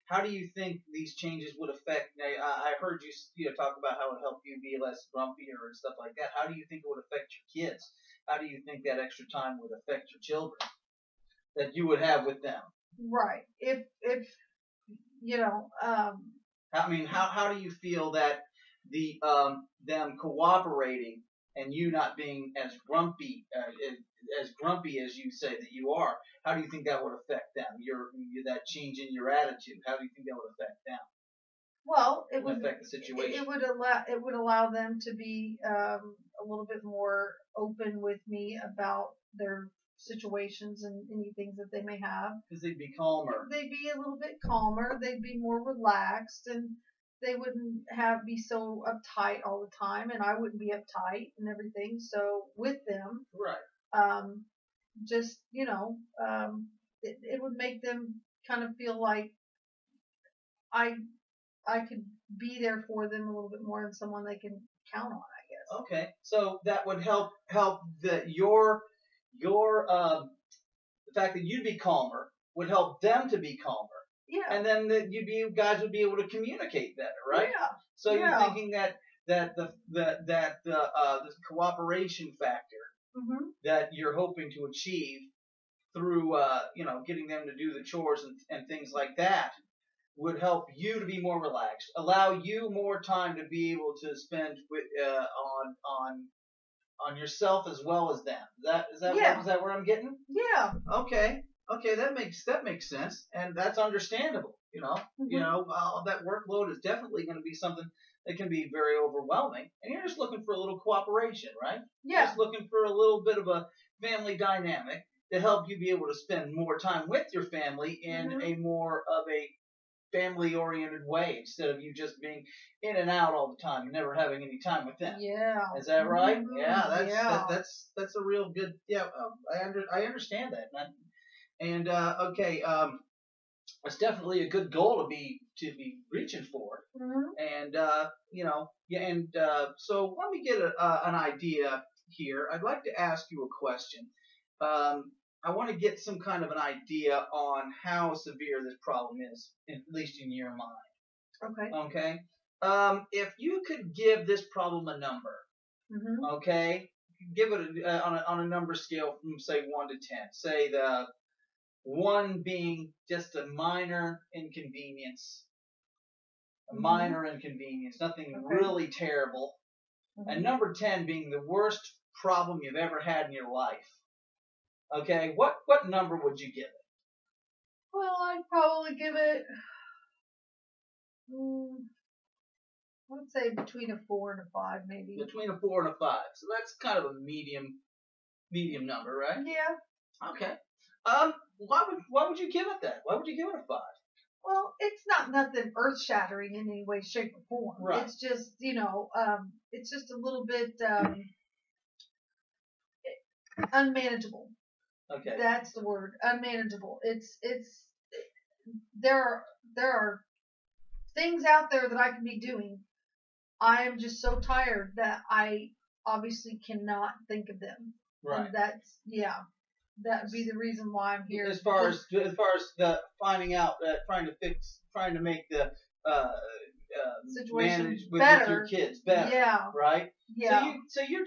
how do you think these changes would affect? I heard you talk about how it helped you be less grumpier and stuff like that. How do you think it would affect your kids? How do you think that extra time would affect your children that you would have with them? Right. If you know, I mean, how do you feel that the them cooperating and you not being as grumpy as you say that you are? How do you think that would affect them? That change in your attitude. How do you think that would affect them? well, Affect the situation. it would allow them to be a little bit more open with me about their situations and any things that they may have. Because they'd be calmer. They'd be a little bit calmer. They'd be more relaxed, and they wouldn't be so uptight all the time, and I wouldn't be uptight and everything. So with them, Right. just it would make them kind of feel like I I could be there for them a little bit more and someone they can count on, I guess. Okay. So that would help the fact that you'd be calmer would help them to be calmer. Yeah. And then you guys would be able to communicate better, right? Yeah. So Yeah. you're thinking that the cooperation factor that you're hoping to achieve through getting them to do the chores and things like that would help you to be more relaxed, allow you more time to be able to spend with on yourself as well as them. Is that where I'm getting? Yeah. Okay. Okay, that makes sense, and that's understandable. That workload is definitely going to be something that can be very overwhelming, and you're just looking for a little cooperation, right? Yeah. Just looking for a little bit of a family dynamic to help you be able to spend more time with your family in a more of a family-oriented way instead of you just being in and out all the time and never having any time with them. Yeah. Is that right? Yeah, that's a real good. Yeah, I understand that. And okay, it's definitely a good goal to be reaching for. And so let me get an idea here. I'd like to ask you a question. I want to get some kind of an idea on how severe this problem is, at least in your mind. Okay. Okay. If you could give this problem a number, okay, give it on a number scale from say 1 to 10. Say the 1 being just a minor inconvenience, nothing really terrible, and number 10 being the worst problem you've ever had in your life. Okay, what number would you give it? Well, I'd probably give it, I would say between a 4 and a 5, maybe. Between a 4 and a 5. So that's kind of a medium number, right? Yeah. Okay. Why would you give it that? Why would you give it a 5? Well, it's not nothing earth shattering in any way, shape, or form. Right. It's just, it's just a little bit unmanageable. Okay. That's the word, unmanageable. There are things out there that I can be doing. I am just so tired that I obviously cannot think of them. Right. And that would be the reason why I'm here. As far as the finding out, trying to make the situation manage better with your kids better. Yeah. Right. Yeah. So you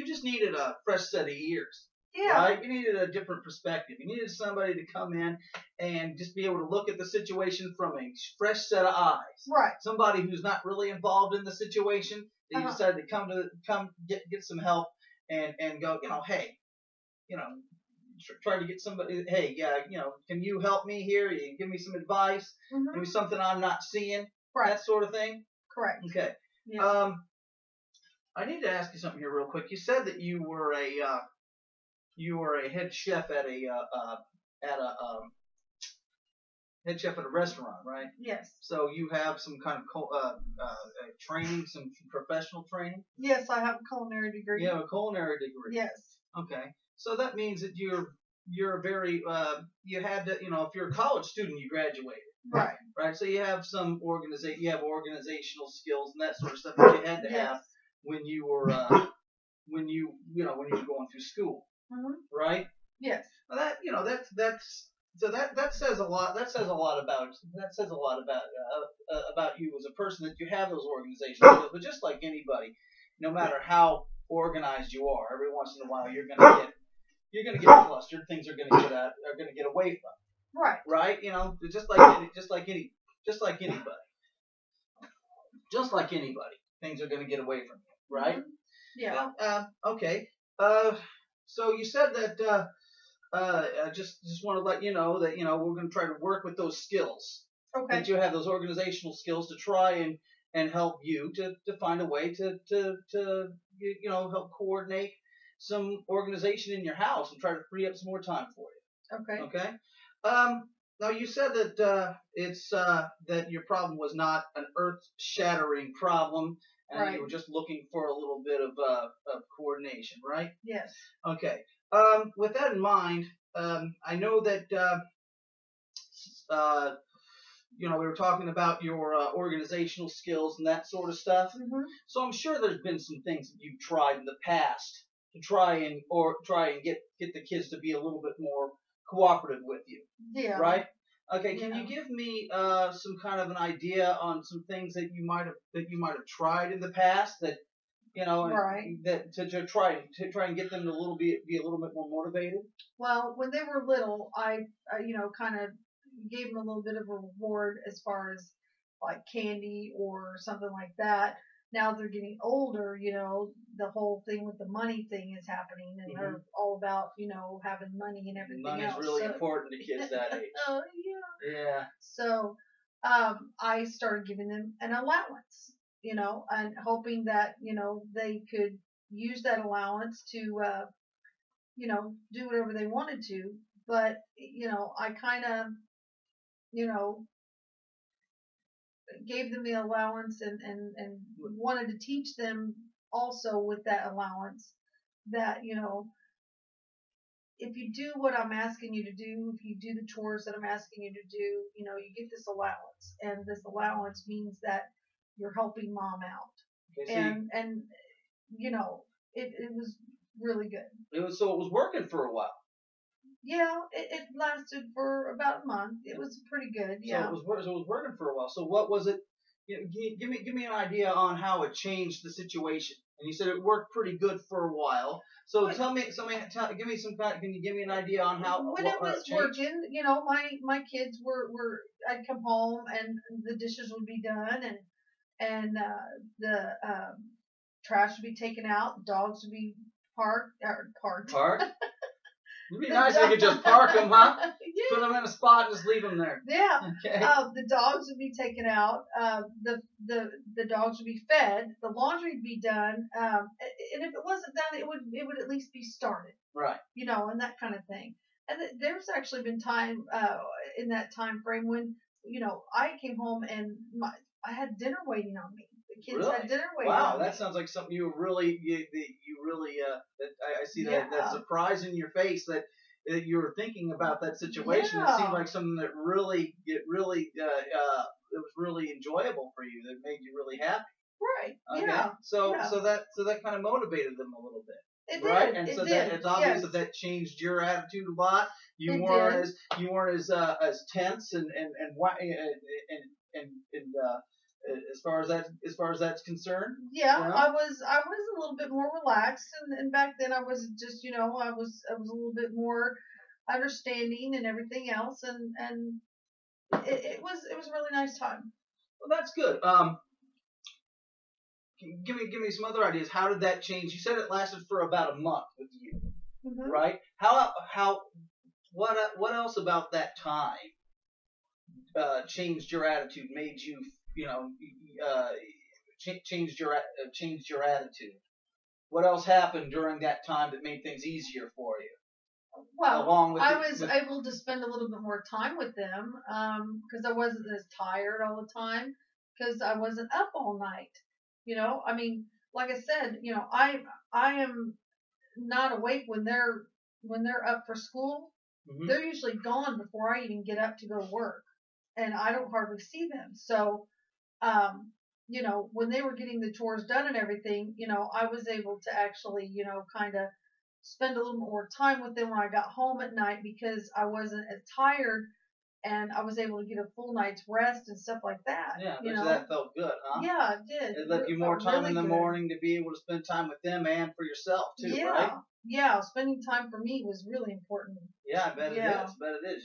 just needed a fresh set of ears. Yeah. Right? You needed a different perspective. You needed somebody to come in and just be able to look at the situation from a fresh set of eyes. Right. Somebody who's not really involved in the situation. They decided to come get some help and go, hey, try to get somebody. Hey, can you help me here? You give me some advice. Give me something I'm not seeing. Right. That sort of thing. Correct. Okay. Yeah. I need to ask you something here real quick. You said that you were a head chef at a head chef at a restaurant, right? Yes. So you have some kind of training, some professional training? Yes, I have a culinary degree. You have a culinary degree. Yes. Okay. So that means that you're very you had to, if you're a college student, you graduated. Right. Right. So you have organizational skills and that sort of stuff that you had to have when you were when you were going through school. Right? Yes. Well, So that says a lot. That says a lot about you as a person, that you have those organizational skills. But just like anybody, no matter how organized you are, every once in a while you're gonna get flustered. Things are gonna get away from you. Right. Right? You know, just like anybody, things are gonna get away from you. Right? Mm-hmm. Yeah. Okay. So you said that. I just want to let you know that we're going to try to work with those skills. Okay. That you have those organizational skills to try and help you to find a way to help coordinate some organization in your house and try to free up some more time for you. Okay. Okay. Now you said that that your problem was not an earth-shattering problem, and Right. you were just looking for a little bit of coordination, right? Yes. Okay. With that in mind, I know that we were talking about your organizational skills and that sort of stuff. Mm-hmm. So I'm sure there's been some things that you've tried in the past to try and get the kids to be a little bit more cooperative with you. Yeah. Right? Okay. Can Yeah. you give me some kind of an idea on some things that you might have tried in the past that Right. that to try and get them to be a little bit more motivated? Well, when they were little, I kind of gave them a little bit of a reward as far as like candy or something like that. Now they're getting older, the whole thing with the money thing is happening, and they're all about, having money and everything Money's else. really important to kids that age. Oh yeah. Yeah. So, I started giving them an allowance, and hoping that, they could use that allowance to, do whatever they wanted to. But, I kind of, gave them the allowance and wanted to teach them also with that allowance that, if you do what I'm asking you to do, if you do the chores that I'm asking you to do, you get this allowance. And this allowance means that you're helping mom out. Okay, And it was really good. It was working for a while. Yeah, it lasted for about a month. It was pretty good. Yeah. So it was working for a while. So what was it? Give me an idea on how it changed the situation. And you said it worked pretty good for a while. So give me can you give me an idea on how when it was changed? working, my kids were I'd come home and the dishes would be done and the trash would be taken out, dogs would be parked. Parked? It'd be nice if we could just park them, huh? Yeah. Put them in a spot and just leave them there. Yeah. Okay. The dogs would be taken out. The dogs would be fed. The laundry would be done. And if it wasn't done, it would at least be started. Right. And that kind of thing. And there's actually been time in that time frame when I came home and I had dinner waiting on me. The kids really? had dinner waiting. Wow, on that me. sounds like something you really that I see Yeah. that surprise in your face that you were thinking about that situation. Yeah. It seemed like something that it was really enjoyable for you, that made you really happy. Right. Okay. Yeah. So Yeah. so that kind of motivated them a little bit. It Right, did. and It so did. that it's obvious Yes. that changed your attitude a lot. You It weren't did. as tense and as far as that's concerned. Yeah, You know? I was a little bit more relaxed, and back then I was just I was a little bit more understanding and everything else, and it was a really nice time. Well, that's good. Give me some other ideas. How did that change? You said it lasted for about a month with you, Mm-hmm. right? What else about that time changed your attitude? Made you changed your attitude? What else happened during that time that made things easier for you? Well, Along with I was able to spend a little bit more time with them because I wasn't as tired all the time because I wasn't up all night. I mean, like I said, I am not awake when they're up for school. Mm-hmm. They're usually gone before I even get up to go to work, and I don't hardly see them. So, when they were getting the chores done and everything, I was able to actually, kind of spend a little more time with them when I got home at night because I wasn't as tired and I was able to get a full night's rest and stuff like that. Yeah, you but know? that felt good, huh? Yeah, it did. It left you more felt time really in the good. morning to be able to spend time with them and for yourself too, Yeah. right? Yeah, spending time for me was really important. Yeah, I bet Yeah. it is. Bet it is.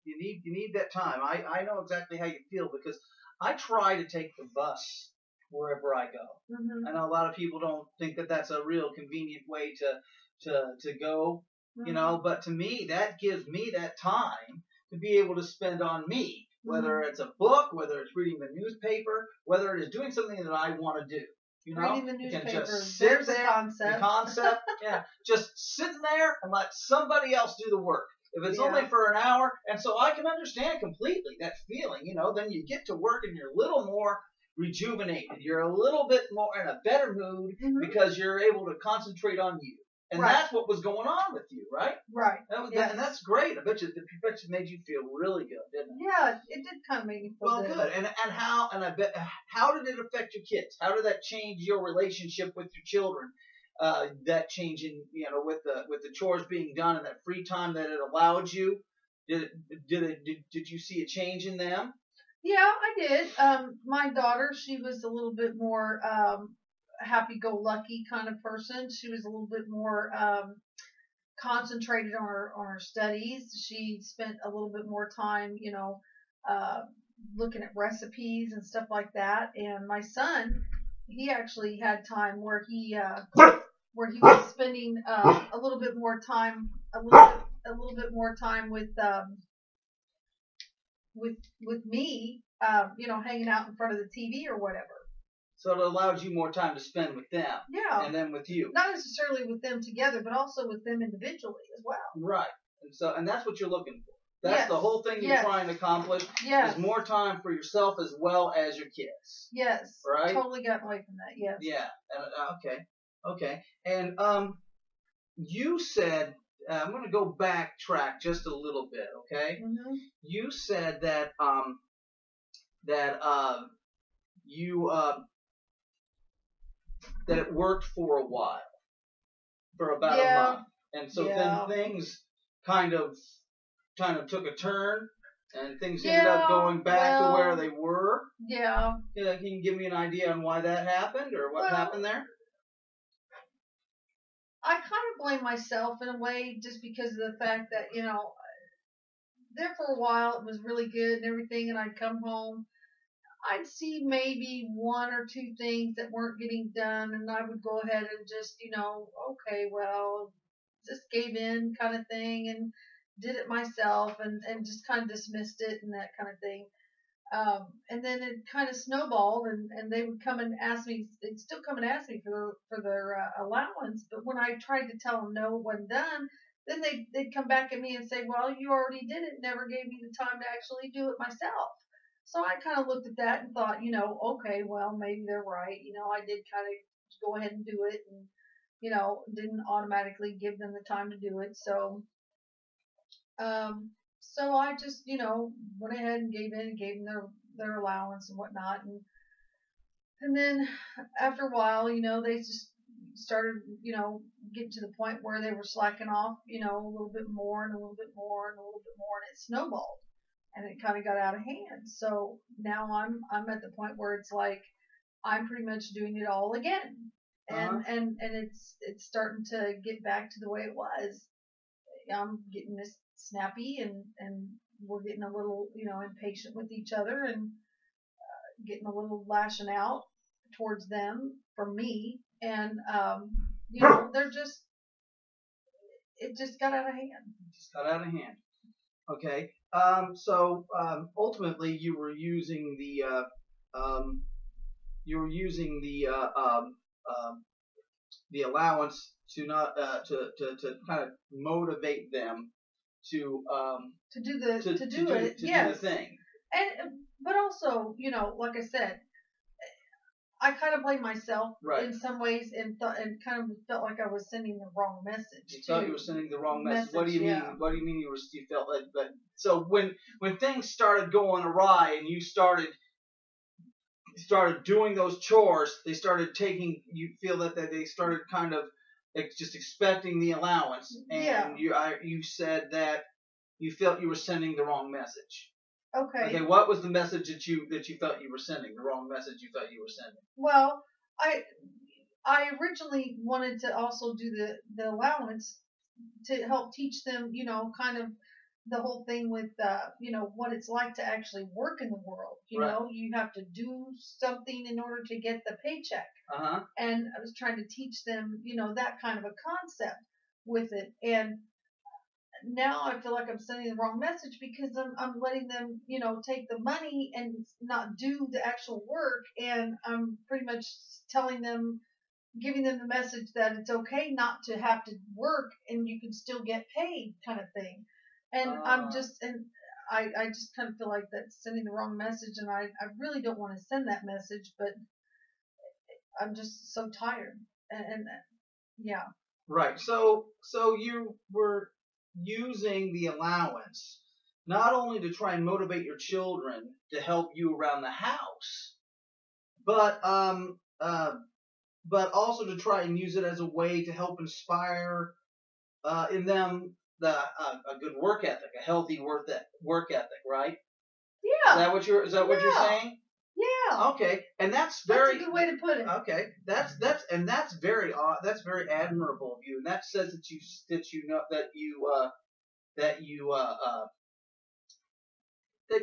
You need that time. I know exactly how you feel because I try to take the bus wherever I go. Mhm. I know a lot of people don't think that that's a real convenient way to go, you Mhm. know, but to me that gives me that time to be able to spend on me, whether it's a book, whether it's reading the newspaper, whether it is doing something that I want to do. You know, Reading the you can newspaper. just sit There's there. a concept. The concept, yeah, just sitting there and let somebody else do the work. If it's Yeah. only for an hour, and so I can understand completely that feeling, you know, then you get to work and you're a little more rejuvenated. You're a little bit more in a better mood Mhm. because you're able to concentrate on you. And Right. that's what was going on with you, right? Right. Yes. And that's great. I bet you it made you feel really good, didn't it? Yeah, it did kind of make me feel Well, good. And I bet how did it affect your kids? How did that change your relationship with your children? That change in with the chores being done and that free time that it allowed you. Did you see a change in them? Yeah, I did. My daughter, she was a little bit more happy-go-lucky kind of person. She was a little bit more concentrated on her studies. She spent a little bit more time, looking at recipes and stuff like that. And my son, he actually had time where he was spending a little bit more time, a little bit more time with me, hanging out in front of the TV or whatever. So it allowed you more time to spend with them. Yeah. And then with you. Not necessarily with them together, but also with them individually as well. Right. And that's what you're looking for. That's Yes. the whole thing you're Yes. trying to accomplish. Yes. Is more time for yourself as well as your kids. Yes. Right? Totally got away from that. Yes. Yeah. Okay. And you said I'm going to go backtrack just a little bit. Okay. Mm-hmm. You said that you that it worked for a while, for about a month, and so then things kind of took a turn, and things ended up going back to where they were. Yeah. Yeah. Can you give me an idea on why that happened or what happened there? I kind of blame myself in a way just because of the fact that, there for a while it was really good and everything, and I'd come home, I'd see maybe one or two things that weren't getting done, and I would go ahead and just, okay, well, just gave in kind of thing and did it myself and just kind of dismissed it and that kind of thing. And then it kind of snowballed, and they would come and ask me. They'd still come and ask me for their allowance. But when I tried to tell them no, it wasn't done, then they'd come back at me and say, "Well, you already did it. Never gave me the time to actually do it myself." So I kind of looked at that and thought, okay, well, maybe they're right. I did kind of go ahead and do it, and didn't automatically give them the time to do it. So I just, went ahead and gave in and gave them their allowance and whatnot. And then after a while, they just started, getting to the point where they were slacking off, a little bit more and a little bit more and a little bit more, and it snowballed and it kind of got out of hand. So now I'm at the point where it's like, I'm pretty much doing it all again. And it's starting to get back to the way it was. I'm getting this snappy and we're getting a little, impatient with each other and getting a little lashing out towards them from me. And, they're just, it just got out of hand. Just got out of hand. Okay. So ultimately you were using the allowance to not to kind of motivate them to do the thing. And but also, like I said, I kind of blame myself in some ways and kind of felt like I was sending the wrong message. You thought you were sending the wrong message. What do you mean? What do you mean you felt like? But so when things started going awry and you started doing those chores, they started taking. You feel that they started kind of just expecting the allowance, Yeah. and you said that you felt you were sending the wrong message. Okay. Okay, what was the message that you felt you were sending? The wrong message you felt you were sending? Well, I originally wanted to also do the allowance to help teach them, kind of the whole thing with, what it's like to actually work in the world. Right. You have to do something in order to get the paycheck. Uh-huh. And I was trying to teach them, that kind of a concept with it. And now I feel like I'm sending the wrong message because I'm letting them, take the money and not do the actual work. And I'm pretty much telling them, giving them the message that it's okay not to have to work and you can still get paid, kind of thing. And I just kind of feel like that's sending the wrong message, and I really don't want to send that message, but I'm just so tired. And yeah. Right. So you were using the allowance not only to try and motivate your children to help you around the house, but also to try and use it as a way to help inspire in them a good work ethic, a healthy work ethic, right? Yeah. Is that what you're saying? Yeah. Okay, and that's a good way to put it. Okay, that's very admirable of you, and that says that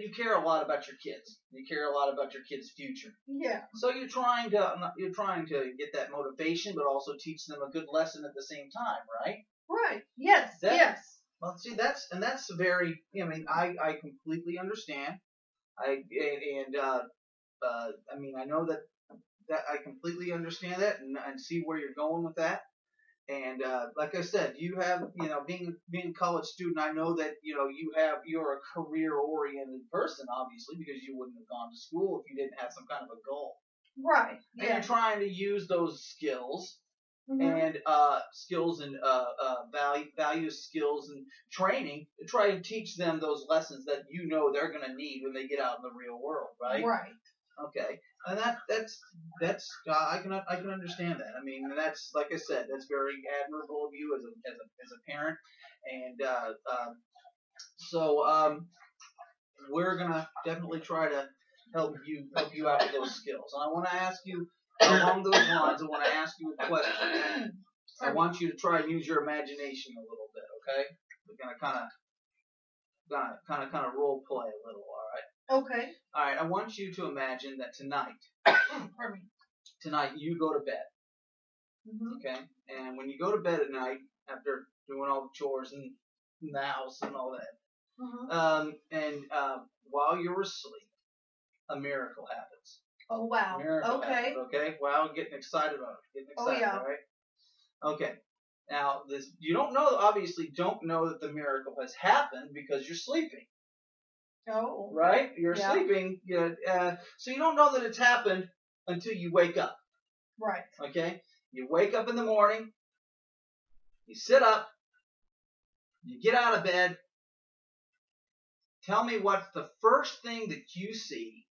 you care a lot about your kids. You care a lot about your kids' future. Yeah. So you're trying to get that motivation, but also teach them a good lesson at the same time, right? Right. Yes. Yes. Well, see, that's very. I mean, I completely understand. I mean, I know that I completely understand that and see where you're going with that. And like I said, you have, being a college student, I know that you're a career oriented person, obviously, because you wouldn't have gone to school if you didn't have some kind of a goal. Right. And you're trying to use those skills. Mm-hmm. And skills and value skills and training to try and teach them those lessons that they're going to need when they get out in the real world, right? Right. Okay, and that's I can understand that. I mean, that's, like I said, that's very admirable of you as a parent, and so we're gonna definitely try to help you out with those skills. And I want to ask you along those lines. I want to ask you a question. I want you to try and use your imagination a little bit. Okay, we're gonna kind of role play a little. All right. Okay. All right. I want you to imagine that tonight. Pardon me. Tonight you go to bed. Mm-hmm. Okay. And when you go to bed at night, after doing all the chores and the house and all that, while you're asleep, a miracle happens. Oh wow. Miracle happens, okay. Wow, getting excited on it. Oh yeah. Right? Okay. Now you don't know that the miracle has happened because you're sleeping. Oh. Right? You're sleeping. So you don't know that it's happened until you wake up. Right. Okay? You wake up in the morning. You sit up. You get out of bed. Tell me what's the first thing that you see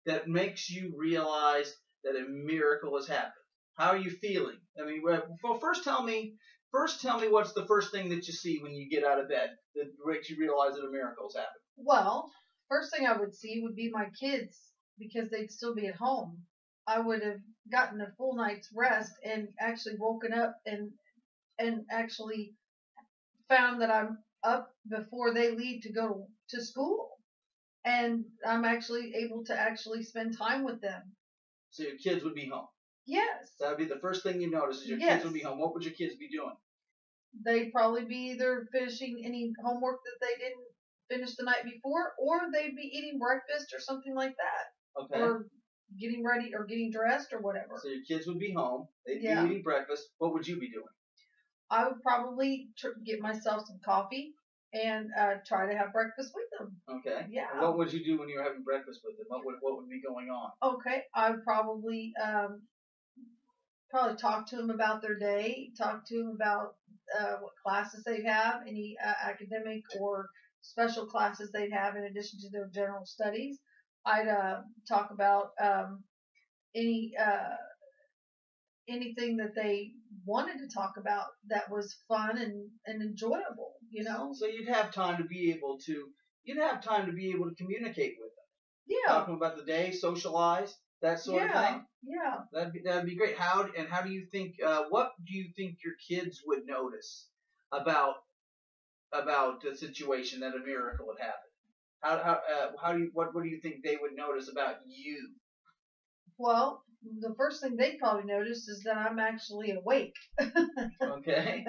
that makes you realize that a miracle has happened. How are you feeling? I mean, well, first tell me what's the first thing that you see when you get out of bed that makes you realize that a miracle has happened. Well, first thing I would see would be my kids, because they'd still be at home. I would have gotten a full night's rest and actually woken up and actually found that I'm up before they leave to go to school. And I'm actually able to actually spend time with them. So your kids would be home? Yes. That would be the first thing you notice is your kids would be home. What would your kids be doing? They'd probably be either finishing any homework that they didn't finish the night before, or they'd be eating breakfast or something like that. Okay. Or getting ready or getting dressed or whatever. So your kids would be home. They'd be eating breakfast. What would you be doing? I would probably get myself some coffee and try to have breakfast with them. Okay. Yeah. And what would you do when you were having breakfast with them? What would be going on? Okay. I would probably talk to them about their day, talk to them about what classes they have, any academic or special classes they'd have in addition to their general studies. I'd talk about any anything that they wanted to talk about that was fun and enjoyable, you know? So you'd have time to be able to communicate with them, Yeah. talking about the day, socialize, that sort of thing. Yeah. That'd be great. How do you think? What do you think your kids would notice about the situation that a miracle would happen? What do you think they would notice about you? Well, the first thing they probably notice is that I'm actually awake. Okay.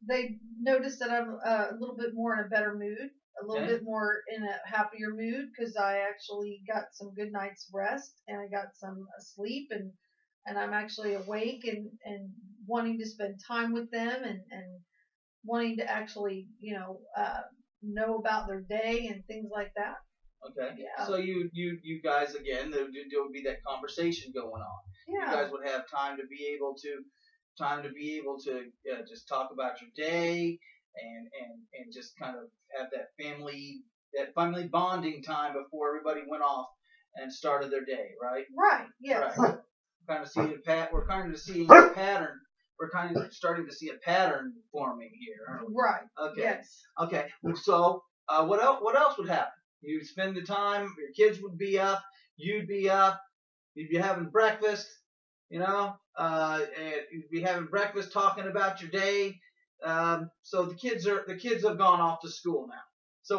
They notice that I'm a little bit more in a better mood, a little Okay. bit more in a happier mood because I actually got some good night's rest and I got some sleep and I'm actually awake and wanting to spend time with them and wanting to actually, know about their day and things like that. Okay. Yeah. So you guys again, there would be that conversation going on. Yeah. You guys would have time to be able to just talk about your day and just kind of have that family bonding time before everybody went off and started their day, right? Right. Yes. Right. We're kind of seeing a pattern. We're kind of starting to see a pattern forming here, aren't we? Right. Okay. Yes. Okay. So what else would happen? You'd spend the time. Your kids would be up. You'd be up. You'd be having breakfast. And you'd be having breakfast, talking about your day. So the kids have gone off to school now. So